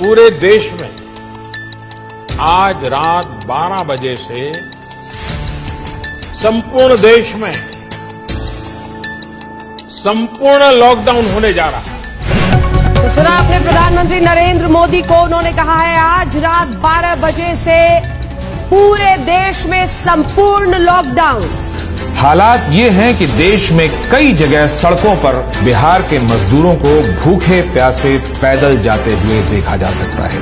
पूरे देश में आज रात 12 बजे से संपूर्ण देश में संपूर्ण लॉकडाउन होने जा रहा है। तो सुना आपने प्रधानमंत्री नरेंद्र मोदी को, उन्होंने कहा है आज रात 12 बजे से पूरे देश में संपूर्ण लॉकडाउन। हालात ये हैं कि देश में कई जगह सड़कों पर बिहार के मजदूरों को भूखे प्यासे पैदल जाते हुए देखा जा सकता है।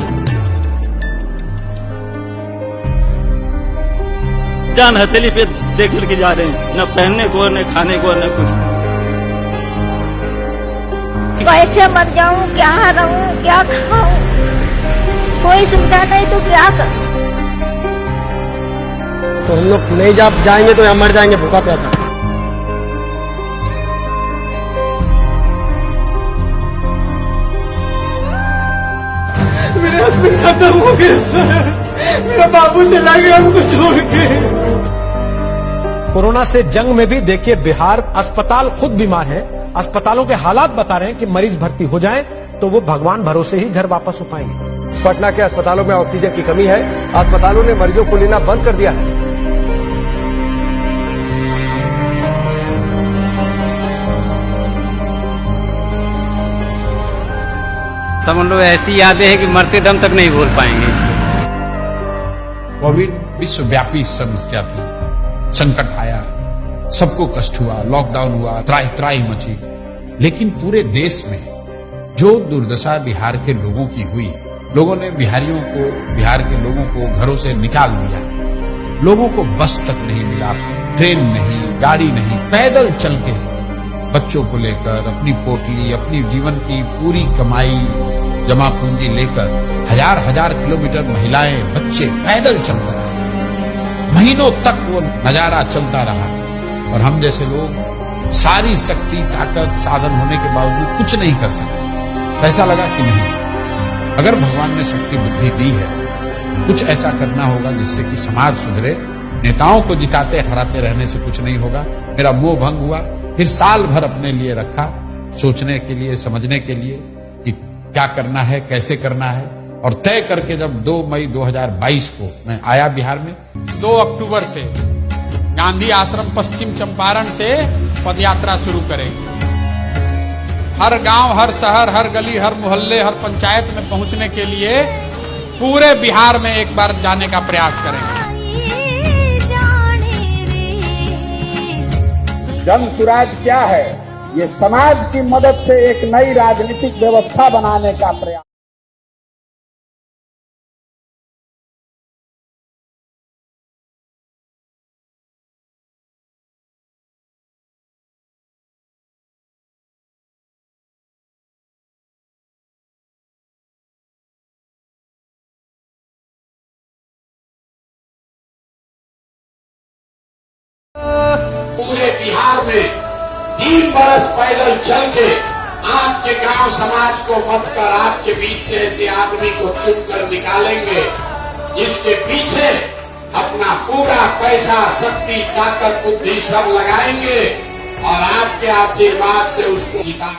जान हथेली पे देख के जा रहे हैं, न पहनने को, न खाने को, न कुछ। कैसे मर जाऊं, क्या रहूं, क्या खाऊं, कोई सुविधा नहीं तो क्या करूं। तो हम लोग नहीं जाएंगे तो यहाँ मर जाएंगे भूखा प्यासा। मेरे हस्बैंड खत्म हो गया, मेरा बाबू चला गया हमको छोड़ के। कोरोना से जंग में भी देखिए बिहार अस्पताल खुद बीमार है, अस्पतालों के हालात बता रहे हैं कि मरीज भर्ती हो जाएं तो वो भगवान भरोसे ही घर वापस हो पाएंगे। पटना के अस्पतालों में ऑक्सीजन की कमी है, अस्पतालों ने मरीजों को लेना बंद कर दिया है। समझ लो ऐसी यादें हैं कि मरते दम तक नहीं भूल पाएंगे। कोविड विश्वव्यापी समस्या थी, संकट आया, सबको कष्ट हुआ, लॉकडाउन हुआ, त्राही त्राही मची, लेकिन पूरे देश में जो दुर्दशा बिहार के लोगों की हुई, लोगों ने बिहार के लोगों को घरों से निकाल दिया। लोगों को बस तक नहीं मिला, ट्रेन नहीं, गाड़ी नहीं, पैदल चल के बच्चों को लेकर अपनी पोटली, अपनी जीवन की पूरी कमाई, जमा पूंजी लेकर हजार हजार किलोमीटर महिलाएं, बच्चे पैदल चल कर आए। महीनों तक वो नजारा चलता रहा और हम जैसे लोग सारी शक्ति, ताकत, साधन होने के बावजूद कुछ नहीं कर सके। ऐसा लगा कि नहीं, अगर भगवान ने शक्ति बुद्धि दी है, कुछ ऐसा करना होगा जिससे कि समाज सुधरे। नेताओं को जिताते हराते रहने से कुछ नहीं होगा। मेरा मोह भंग हुआ, फिर साल भर अपने लिए रखा, सोचने के लिए, समझने के लिए कि क्या करना है, कैसे करना है, और तय करके जब 2 मई 2022 को मैं आया बिहार में, 2 अक्टूबर से गांधी आश्रम पश्चिम चंपारण से पदयात्रा शुरू करेंगे। हर गांव, हर शहर, हर गली, हर मोहल्ले, हर पंचायत में पहुंचने के लिए पूरे बिहार में एक बार जाने का प्रयास करेंगे। जन सुराज क्या है? ये समाज की मदद से एक नई राजनीतिक व्यवस्था बनाने का प्रयास। पूरे बिहार में 3 बरस पैदल चल के आपके गांव समाज को मत कर आपके बीच से ऐसे आदमी को चुनकर निकालेंगे जिसके पीछे अपना पूरा पैसा, शक्ति, ताकत, बुद्धि सब लगाएंगे और आपके आशीर्वाद से उसको जिता।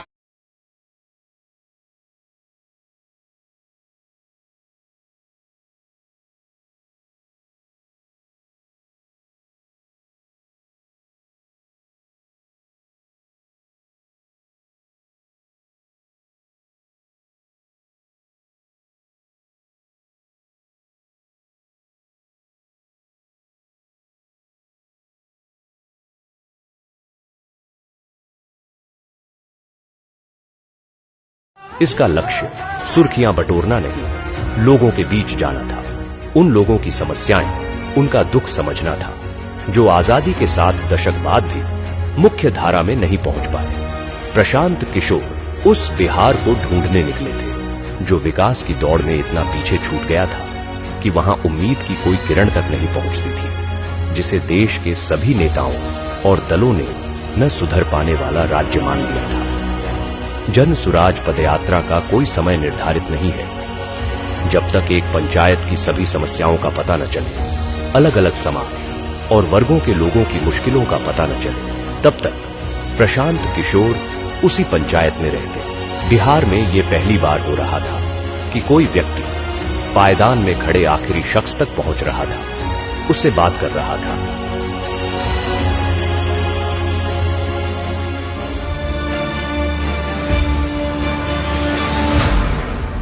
इसका लक्ष्य सुर्खियां बटोरना नहीं, लोगों के बीच जाना था, उन लोगों की समस्याएं, उनका दुख समझना था जो आजादी के 7 दशक बाद भी मुख्य धारा में नहीं पहुंच पाए। प्रशांत किशोर उस बिहार को ढूंढने निकले थे जो विकास की दौड़ में इतना पीछे छूट गया था कि वहां उम्मीद की कोई किरण तक नहीं पहुंचती थी, जिसे देश के सभी नेताओं और दलों ने न सुधर पाने वाला राज्य मान लिया था। जन सुराज पदयात्रा का कोई समय निर्धारित नहीं है। जब तक एक पंचायत की सभी समस्याओं का पता न चले, अलग अलग समाज और वर्गों के लोगों की मुश्किलों का पता न चले, तब तक प्रशांत किशोर उसी पंचायत में रहते। बिहार में ये पहली बार हो रहा था कि कि कोई व्यक्ति पायदान में खड़े आखिरी शख्स तक पहुंच रहा था, उससे बात कर रहा था।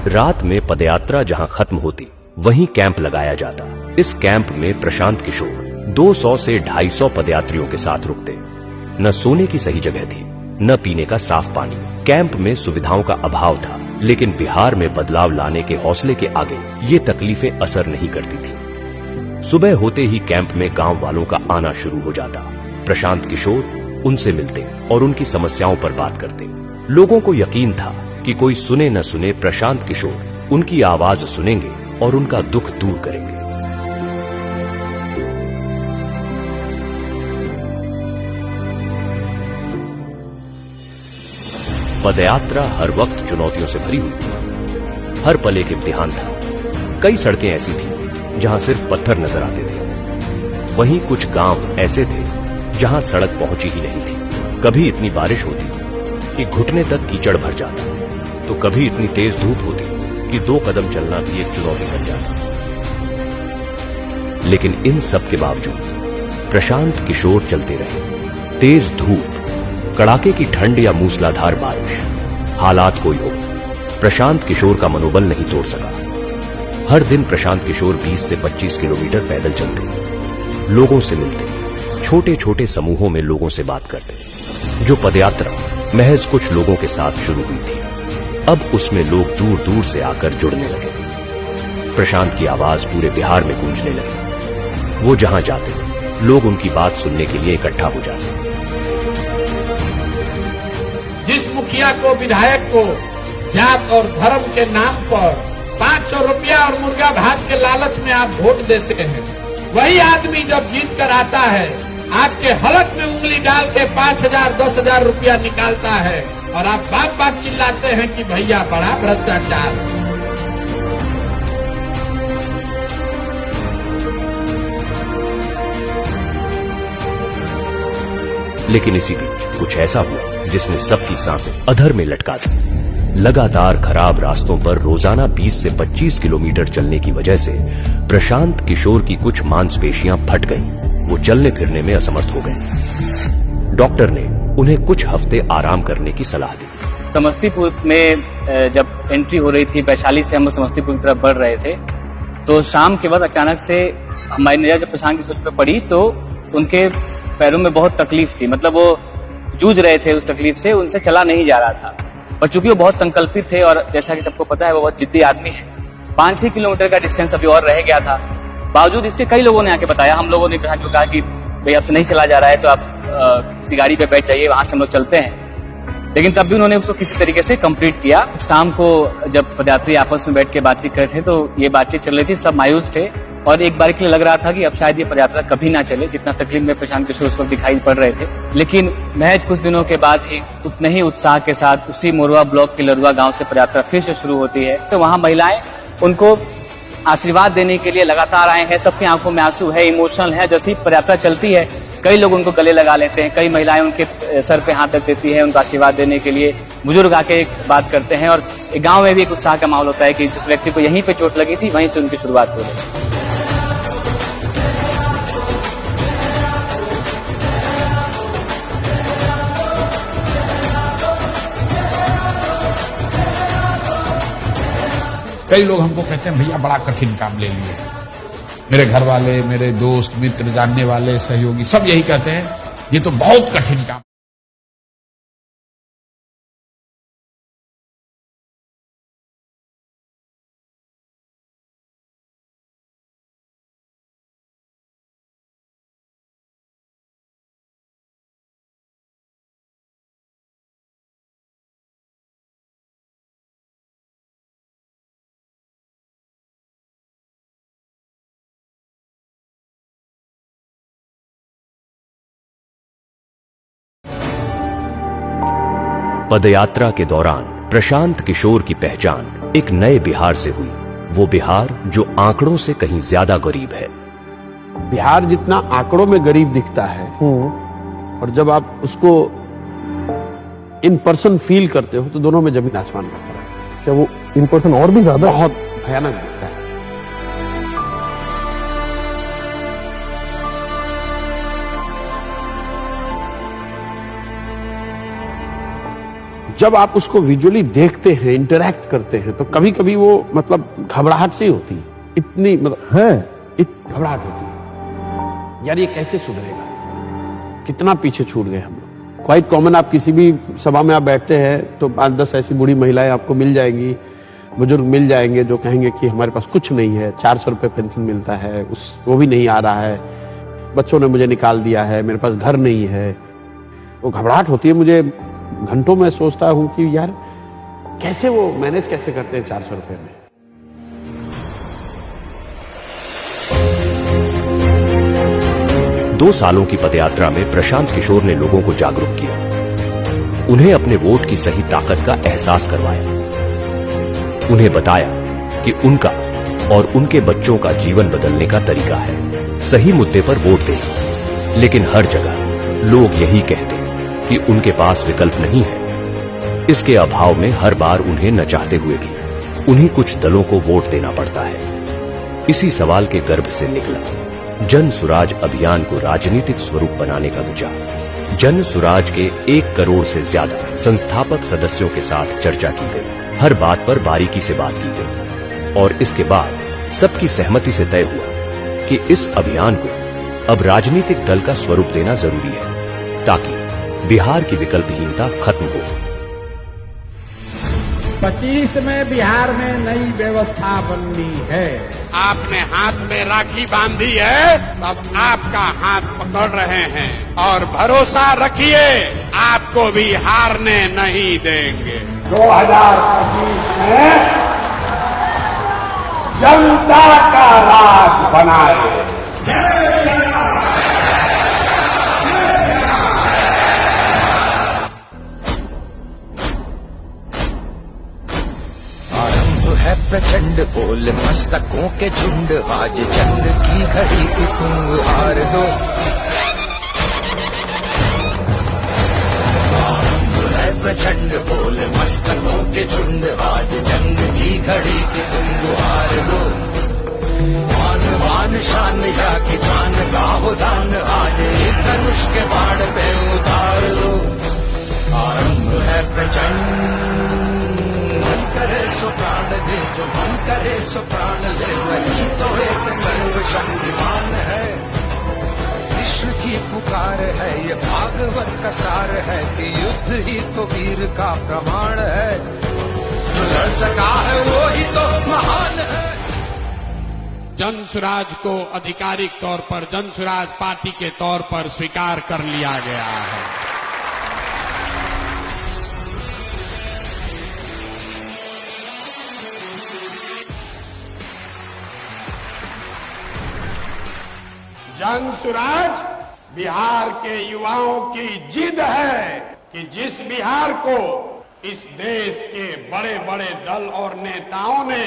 रात में पदयात्रा जहां खत्म होती, वहीं कैंप लगाया जाता। इस कैंप में प्रशांत किशोर 200 से 250 पदयात्रियों के साथ रुकते। न सोने की सही जगह थी, न पीने का साफ पानी। कैंप में सुविधाओं का अभाव था, लेकिन बिहार में बदलाव लाने के हौसले के आगे ये तकलीफें असर नहीं करती थी। सुबह होते ही कैंप में गांव वालों का आना शुरू हो जाता। प्रशांत किशोर उनसे मिलते और उनकी समस्याओं पर बात करते। लोगों को यकीन था कि कोई सुने न सुने प्रशांत किशोर उनकी आवाज सुनेंगे और उनका दुख दूर करेंगे। पदयात्रा हर वक्त चुनौतियों से भरी हुई थी। हर पल एक इम्तिहान था। कई सड़कें ऐसी थीं जहां सिर्फ पत्थर नजर आते थे। वहीं कुछ गांव ऐसे थे जहां सड़क पहुंची ही नहीं थी। कभी इतनी बारिश होती कि घुटने तक कीचड़ भर जाता, तो कभी इतनी तेज धूप होती कि 2 कदम चलना भी एक चुनौती बन जाता। लेकिन इन सब के बावजूद प्रशांत किशोर चलते रहे। तेज धूप, कड़ाके की ठंड या मूसलाधार बारिश, हालात कोई हो, प्रशांत किशोर का मनोबल नहीं तोड़ सका। हर दिन प्रशांत किशोर 20 से 25 किलोमीटर पैदल चलते, लोगों से मिलते, छोटे छोटे समूहों में लोगों से बात करते। जो पदयात्रा महज कुछ लोगों के साथ शुरू हुई थी, अब उसमें लोग दूर दूर से आकर जुड़ने लगे। प्रशांत की आवाज पूरे बिहार में गूंजने लगी। वो जहां जाते, लोग उनकी बात सुनने के लिए इकट्ठा हो जाते। जिस मुखिया को, विधायक को जात और धर्म के नाम पर 500 रुपया और मुर्गा भात के लालच में आप वोट देते हैं, वही आदमी जब जीत कर आता है, आपके हलक में उंगली डाल के 5,000 10,000 रुपया निकालता है और आप बात बात चिल्लाते हैं कि भैया बड़ा भ्रष्टाचार। लेकिन इसी बीच कुछ ऐसा हुआ जिसने सबकी सांसें अधर में लटका दी। लगातार खराब रास्तों पर रोजाना 20 से 25 किलोमीटर चलने की वजह से प्रशांत किशोर की कुछ मांसपेशियां फट गईं। वो चलने फिरने में असमर्थ हो गए। डॉक्टर ने उन्हें कुछ हफ्ते आराम करने की सलाह दी। समस्तीपुर में जब एंट्री हो रही थी, वैशाली से हम समस्तीपुर की तरफ बढ़ रहे थे, तो शाम के बाद अचानक से हमारी नजर जब प्रशांत किशोर पर पड़ी तो उनके पैरों में बहुत तकलीफ थी। मतलब वो जूझ रहे थे उस तकलीफ से, उनसे चला नहीं जा रहा था। और चूंकि वो बहुत संकल्पित थे और जैसा कि सबको पता है वो बहुत जिद्दी आदमी है, 5-6 किलोमीटर का डिस्टेंस अभी और रह गया था। बावजूद इसके कई लोगों ने आके बताया, हम लोगों ने कहा कि भाई आपसे नहीं चला जा रहा है तो आप किसी गाड़ी पे बैठ जाइए, वहां से हम लोग चलते हैं। लेकिन तब भी उन्होंने उसको किसी तरीके से कंप्लीट किया। शाम को जब पदयात्री आपस में बैठ के बातचीत कर रहे थे तो ये बातचीत चल रही थी, सब मायूस थे और एक बार के लिए लग रहा था कि अब शायद ये पदयात्रा कभी ना चले, जितना तकलीफ में प्रशांत किशोर उस वक्त दिखाई पड़ रहे थे। लेकिन महज कुछ दिनों के बाद ही उतने ही उत्साह के साथ उसी मोरवा ब्लॉक के लरुआ गांव से पदयात्रा फिर से शुरू होती है। तो वहां महिलाएं उनको आशीर्वाद देने के लिए लगातार आए हैं। सबकी आंखों में आंसू है, इमोशनल है। जैसी पदयात्रा चलती है कई लोग उनको गले लगा लेते हैं, कई महिलाएं उनके सर पे हाथ रख देती है उनको आशीर्वाद देने के लिए। बुजुर्ग आके बात करते हैं और गांव में भी एक उत्साह का माहौल होता है कि जिस व्यक्ति को यहीं पे चोट लगी थी वहीं से उनकी शुरुआत हो रही। कई लोग हमको कहते हैं भैया बड़ा कठिन काम ले लिए। मेरे घर वाले, मेरे दोस्त, मित्र, जानने वाले, सहयोगी सब यही कहते हैं ये तो बहुत कठिन काम। पदयात्रा के दौरान प्रशांत किशोर की पहचान एक नए बिहार से हुई। वो बिहार जो आंकड़ों से कहीं ज्यादा गरीब है। बिहार जितना आंकड़ों में गरीब दिखता है और जब आप उसको इन पर्सन फील करते हो तो दोनों में जमीन आसमान का फर्क है। क्या वो इन पर्सन और भी ज्यादा बहुत भयानक दिखता है। जब आप उसको विजुअली देखते हैं, इंटरैक्ट करते हैं, तो कभी कभी वो मतलब घबराहट से ही होती है, इतनी मतलब है घबराहट होती है, यार ये कैसे सुधरेगा, कितना पीछे छूट गए हम लोग। क्वाइट कॉमन, आप किसी भी सभा में आप बैठते हैं तो 5-10 ऐसी बूढ़ी महिलाएं आपको मिल जाएंगी, बुजुर्ग मिल जाएंगे जो कहेंगे कि हमारे पास कुछ नहीं है, 400 रुपये पेंशन मिलता है, वो भी नहीं आ रहा है, बच्चों ने मुझे निकाल दिया है, मेरे पास घर नहीं है। वो घबराहट होती है मुझे, घंटों में सोचता हूं कि यार कैसे वो मैनेज कैसे करते हैं 400 रुपए में। दो सालों की पदयात्रा में प्रशांत किशोर ने लोगों को जागरूक किया, उन्हें अपने वोट की सही ताकत का एहसास करवाया, उन्हें बताया कि उनका और उनके बच्चों का जीवन बदलने का तरीका है सही मुद्दे पर वोट देना। लेकिन हर जगह लोग यही कहते कि उनके पास विकल्प नहीं है। इसके अभाव में हर बार उन्हें न चाहते हुए भी उन्हीं कुछ दलों को वोट देना पड़ता है। इसी सवाल के गर्भ से निकला जन सुराज अभियान को राजनीतिक स्वरूप बनाने का विचार। जन सुराज के 1 करोड़ से ज्यादा संस्थापक सदस्यों के साथ चर्चा की गई, हर बात पर बारीकी से बात की गई और इसके बाद सबकी सहमति से तय हुआ कि इस अभियान को अब राजनीतिक दल का स्वरूप देना जरूरी है ताकि बिहार की विकल्पहीनता खत्म हो। 25 में बिहार में नई व्यवस्था बननी है। आपने हाथ में राखी बांधी है, अब आपका हाथ पकड़ रहे हैं और भरोसा रखिए आपको भी हारने नहीं देंगे। 2025 में जनता का राज बनाए। प्रचंड बोल मस्तकों के झुंड, आज जंग की घड़ी की तुम हार दो। प्रचंड बोल मस्तकों के झुंड, आज जंग की घड़ी की तुम हार दो। मान मान शान या की जान का हो दान, आज एक धनुष के बाण पे उतार दो। आरंभ है प्रचंड, करे सो प्राण दे, जो मन करे सो प्राण ले, वही तो एक सर्वशक्तिमान है। कृष्ण की पुकार है, ये भागवत का सार है कि युद्ध ही तो वीर का प्रमाण है। जो लड़ सका है वो ही तो महान है। जन सुराज को आधिकारिक तौर पर जन सुराज पार्टी के तौर पर स्वीकार कर लिया गया है। जन सुराज बिहार के युवाओं की जिद है कि जिस बिहार को इस देश के बड़े बड़े दल और नेताओं ने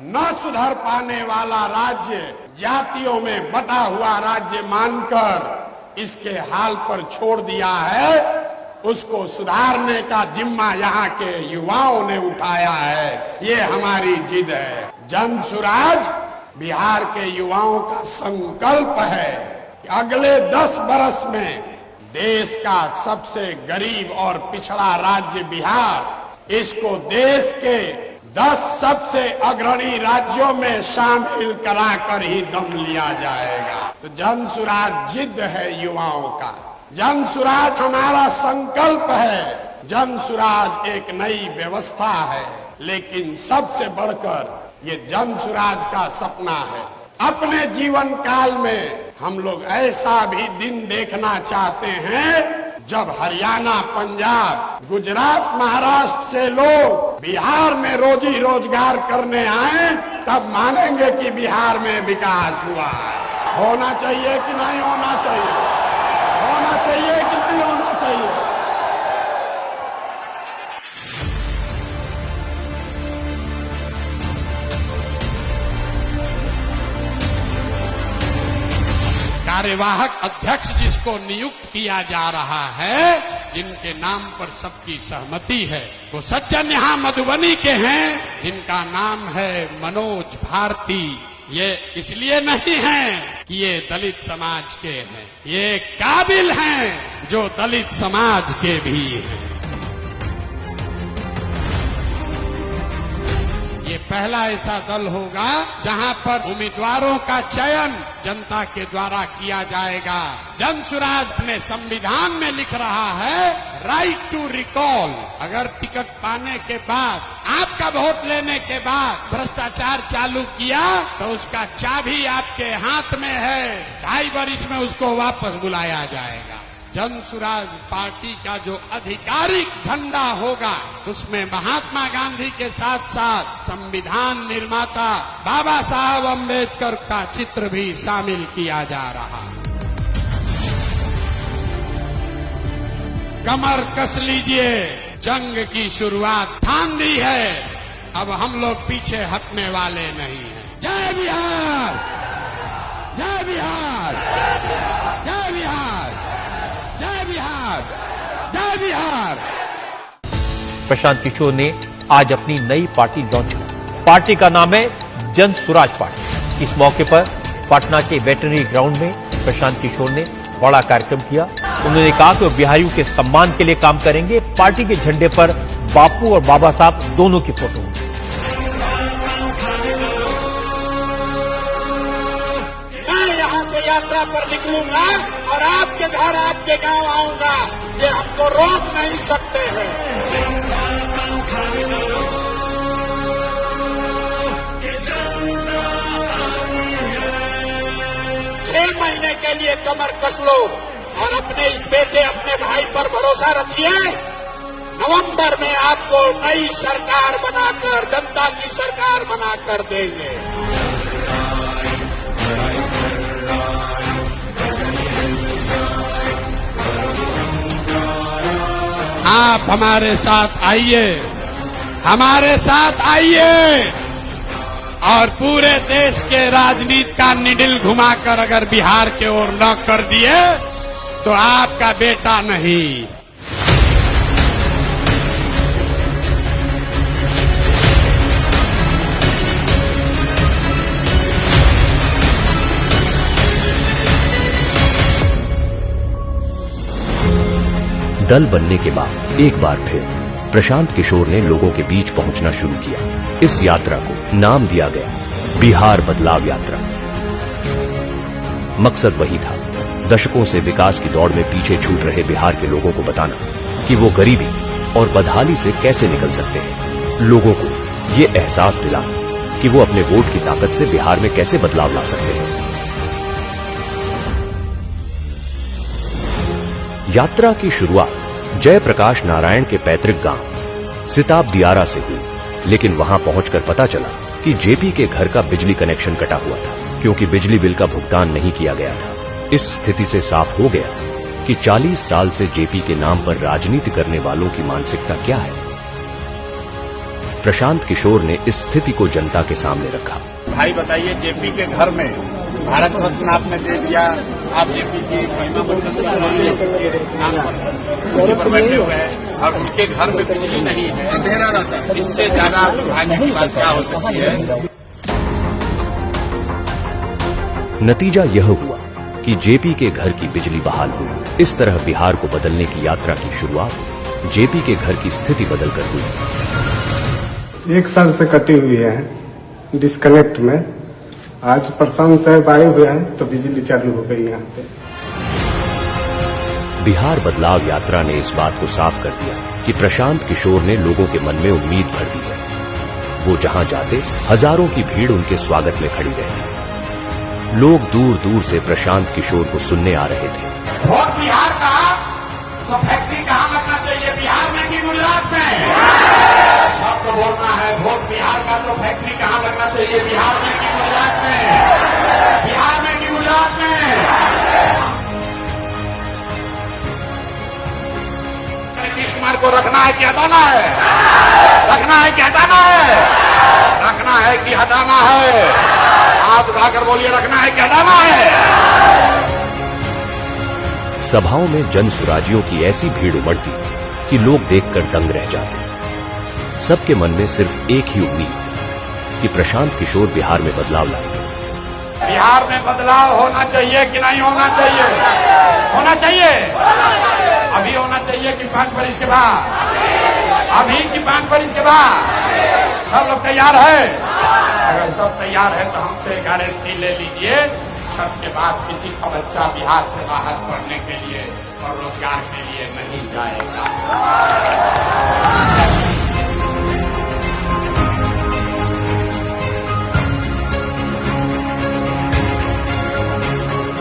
न सुधर पाने वाला राज्य, जातियों में बटा हुआ राज्य मानकर इसके हाल पर छोड़ दिया है, उसको सुधारने का जिम्मा यहाँ के युवाओं ने उठाया है। ये हमारी जिद है। जन सुराज बिहार के युवाओं का संकल्प है कि अगले 10 वर्ष में देश का सबसे गरीब और पिछड़ा राज्य बिहार, इसको देश के 10 सबसे अग्रणी राज्यों में शामिल कराकर ही दम लिया जाएगा। तो जन सुराज जिद है युवाओं का, जन सुराज हमारा संकल्प है, जन सुराज एक नई व्यवस्था है। लेकिन सबसे बढ़कर ये जन सुराज का सपना है। अपने जीवन काल में हम लोग ऐसा भी दिन देखना चाहते हैं जब हरियाणा, पंजाब, गुजरात, महाराष्ट्र से लोग बिहार में रोजी रोजगार करने आए, तब मानेंगे कि बिहार में विकास हुआ है। होना चाहिए कि नहीं होना चाहिए? होना चाहिए कि नहीं होना चाहिए? कार्यवाहक अध्यक्ष जिसको नियुक्त किया जा रहा है, जिनके नाम पर सबकी सहमति है। वो सज्जन यहाँ मधुबनी के हैं जिनका नाम है मनोज भारती। ये इसलिए नहीं है कि ये दलित समाज के हैं, ये काबिल हैं जो दलित समाज के भी हैं। ये पहला ऐसा दल होगा जहां पर उम्मीदवारों का चयन जनता के द्वारा किया जाएगा। जनसुराज अपने संविधान में लिख रहा है राइट टू रिकॉल। अगर टिकट पाने के बाद, आपका वोट लेने के बाद भ्रष्टाचार चालू किया तो उसका चाबी आपके हाथ में है। 2.5 वर्ष में उसको वापस बुलाया जाएगा। जनसुराज पार्टी का जो आधिकारिक झंडा होगा उसमें महात्मा गांधी के साथ साथ संविधान निर्माता बाबा साहब अम्बेडकर का चित्र भी शामिल किया जा रहा है। कमर कस लीजिए, जंग की शुरुआत ठान दी है। अब हम लोग पीछे हटने वाले नहीं हैं। जय बिहार, जय बिहार, जय बिहार, जय बिहार, जय बिहार। प्रशांत किशोर ने आज अपनी नई पार्टी लॉन्च की। पार्टी का नाम है जन सुराज पार्टी। इस मौके पर पटना के वेटरनरी ग्राउंड में प्रशांत किशोर ने बड़ा कार्यक्रम किया। उन्होंने कहा कि वो बिहारियों के सम्मान के लिए काम करेंगे। पार्टी के झंडे पर बापू और बाबा साहब दोनों की फोटो होगी। मैं यहाँ से यात्रा पर निकलूंगा और आपके घर, आपके गांव आऊंगा। ये हमको रोक नहीं सकते हैं। 6 महीने के लिए कमर कस लो और अपने इस बेटे, अपने भाई पर भरोसा रखिए। नवंबर में आपको नई सरकार बनाकर, जनता की सरकार बनाकर देंगे। आप हमारे साथ आइए, हमारे साथ आइए और पूरे देश के राजनीति का निडिल घुमाकर अगर बिहार के ओर न कर दिए तो आपका बेटा नहीं। दल बनने के बाद एक बार फिर प्रशांत किशोर ने लोगों के बीच पहुंचना शुरू किया। इस यात्रा को नाम दिया गया बिहार बदलाव यात्रा। मकसद वही था, दशकों से विकास की दौड़ में पीछे छूट रहे बिहार के लोगों को बताना कि वो गरीबी और बदहाली से कैसे निकल सकते हैं। लोगों को ये एहसास दिलाना कि वो अपने वोट की ताकत से बिहार में कैसे बदलाव ला सकते हैं। यात्रा की शुरुआत जयप्रकाश नारायण के पैतृक गांव सिताब दियारा से हुई, लेकिन वहां पहुंचकर पता चला कि जेपी के घर का बिजली कनेक्शन कटा हुआ था क्योंकि बिजली बिल का भुगतान नहीं किया गया था। इस स्थिति से साफ हो गया कि 40 साल से जेपी के नाम पर राजनीति करने वालों की मानसिकता क्या है। प्रशांत किशोर ने इस स्थिति को जनता के सामने रखा। भाई बताइए, जेपी के घर में भारत रत्न आपने दे दिया, आप जेपी की महिमा कुर्सी पर बैठे हुए हैं और उनके घर में बिजली नहीं है, अंधेरा रहता है। इससे ज्यादा भाग्य की बात क्या हो सकती है। नतीजा यह हुआ कि जेपी के घर की बिजली बहाल हुई। इस तरह बिहार को बदलने की यात्रा की शुरुआत जेपी के घर की स्थिति बदलकर हुई। 1 साल से कटी हुई है डिस्कनेक्ट में। आज प्रशांत साहब आए हुए हैं तो बिजली चालू हो गई यहाँ पे। बिहार बदलाव यात्रा ने इस बात को साफ कर दिया कि प्रशांत किशोर ने लोगों के मन में उम्मीद भर दी है। वो जहां जाते हजारों की भीड़ उनके स्वागत में खड़ी रहती। लोग दूर दूर से प्रशांत किशोर को सुनने आ रहे थे। वोट बिहार का तो फैक्ट्री कहाँ लगना चाहिए, बिहार में कि गुजरात में? सबको बोलना है, वोट बिहार का तो फैक्ट्री कहाँ लगना चाहिए, बिहार में कि गुजरात में? बिहार में कि गुजरात में? नीतीश कुमार को रखना है कि हटाना है? रखना है कि हटाना है? रखना है कि हटाना है? हाथ उठाकर बोलिए, रखना है कि हटाना है? सभाओं में जन सुराजियों की ऐसी भीड़ उमड़ती कि लोग देखकर दंग रह जाते। सबके मन में सिर्फ एक ही उम्मीद कि प्रशांत किशोर बिहार में बदलाव लाएंगे। बिहार में बदलाव होना चाहिए कि नहीं होना चाहिए? होना चाहिए। अभी होना चाहिए कि 5 बरिस के बाद? अभी की 5 बरिस के बाद? सब लोग तैयार है? अगर सब तैयार है तो हमसे गारंटी ले लीजिए, छठ के बाद किसी का बच्चा बिहार से बाहर पढ़ने के लिए और रोजगार के लिए नहीं जाएगा।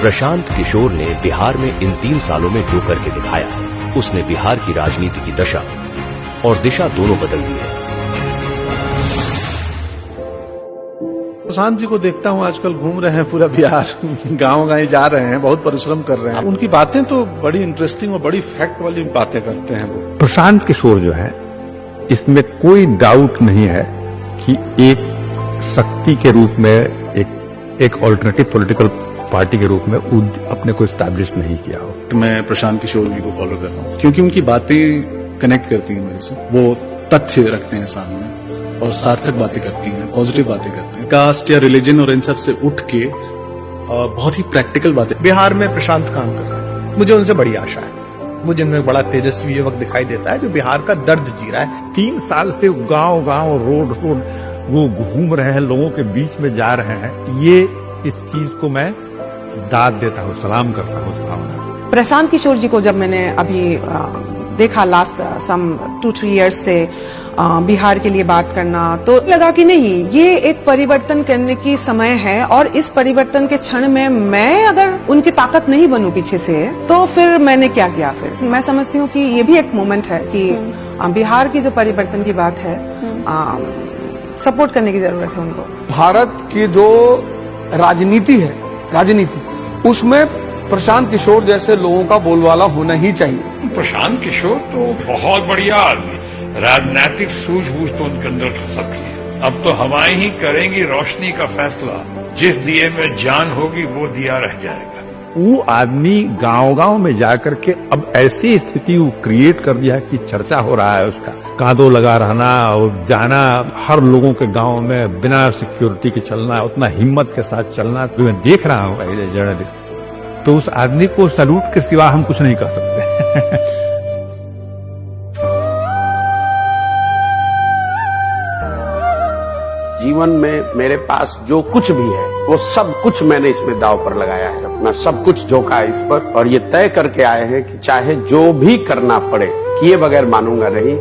प्रशांत किशोर ने बिहार में इन 3 सालों में जो करके दिखाया, उसने बिहार की राजनीति की दशा और दिशा दोनों बदल दी है। प्रशांत जी को देखता हूँ आजकल घूम रहे हैं पूरा बिहार, गांव-गांव जा रहे हैं, बहुत परिश्रम कर रहे हैं। उनकी बातें तो बड़ी इंटरेस्टिंग और बड़ी फैक्ट वाली बातें करते हैं वो। प्रशांत किशोर जो है, इसमें कोई डाउट नहीं है कि एक शक्ति के रूप में एक ऑल्टरनेटिव पॉलिटिकल पार्टी के रूप में अपने को एस्टैब्लिश नहीं किया हो। मैं प्रशांत किशोर जी को फॉलो कर रहा हूँ क्योंकि उनकी बातें कनेक्ट करती हैं मेरे से। वो तथ्य रखते हैं सामने और सार्थक बातें करती हैं, पॉजिटिव बातें करते हैं। कास्ट या रिलीजन और इन सब से उठ के बहुत ही प्रैक्टिकल बातें। बिहार में प्रशांत काम कर रहा है, मुझे उनसे बड़ी आशा है। मुझे उनमें बड़ा तेजस्वी युवक दिखाई देता है जो बिहार का दर्द जी रहा है। 3 साल से गांव-गांव, रोड वो घूम रहे हैं, लोगों के बीच में जा रहे हैं। ये इस चीज को मैं दाद देता हूँ, सलाम करता हूँ उस भावना। प्रशांत किशोर जी को जब मैंने अभी देखा लास्ट सम 2-3 इयर्स से बिहार के लिए बात करना, तो लगा कि नहीं, ये एक परिवर्तन करने की समय है और इस परिवर्तन के क्षण में मैं अगर उनकी ताकत नहीं बनूं पीछे से, तो फिर मैंने क्या किया? फिर मैं समझती हूँ कि ये भी एक मोमेंट है कि बिहार की जो परिवर्तन की बात है, सपोर्ट करने की जरूरत है उनको। भारत की जो राजनीति उसमें प्रशांत किशोर जैसे लोगों का बोलबाला होना ही चाहिए। प्रशांत किशोर तो बहुत बढ़िया आदमी, राजनीतिक सूझबूझ तो उनके अंदर सबकी है। अब तो हवाएं ही करेंगी रोशनी का फैसला, जिस दिए में जान होगी वो दिया रह जाएगा। वो आदमी गांव-गांव में जाकर के अब ऐसी स्थिति वो क्रिएट कर दिया कि चर्चा हो रहा है उसका। कांधों लगा रहना और जाना, हर लोगों के गांव में बिना सिक्योरिटी के चलना, उतना हिम्मत के साथ चलना, तो मैं देख रहा हूँ जर्नलिस्ट, तो उस आदमी को सैल्यूट के सिवा हम कुछ नहीं कर सकते। जीवन में मेरे पास जो कुछ भी है वो सब कुछ मैंने इसमें दांव पर लगाया है, अपना सब कुछ झोंका है इस पर, और ये तय करके आए हैं कि चाहे जो भी करना पड़े, किए बगैर मानूंगा नहीं।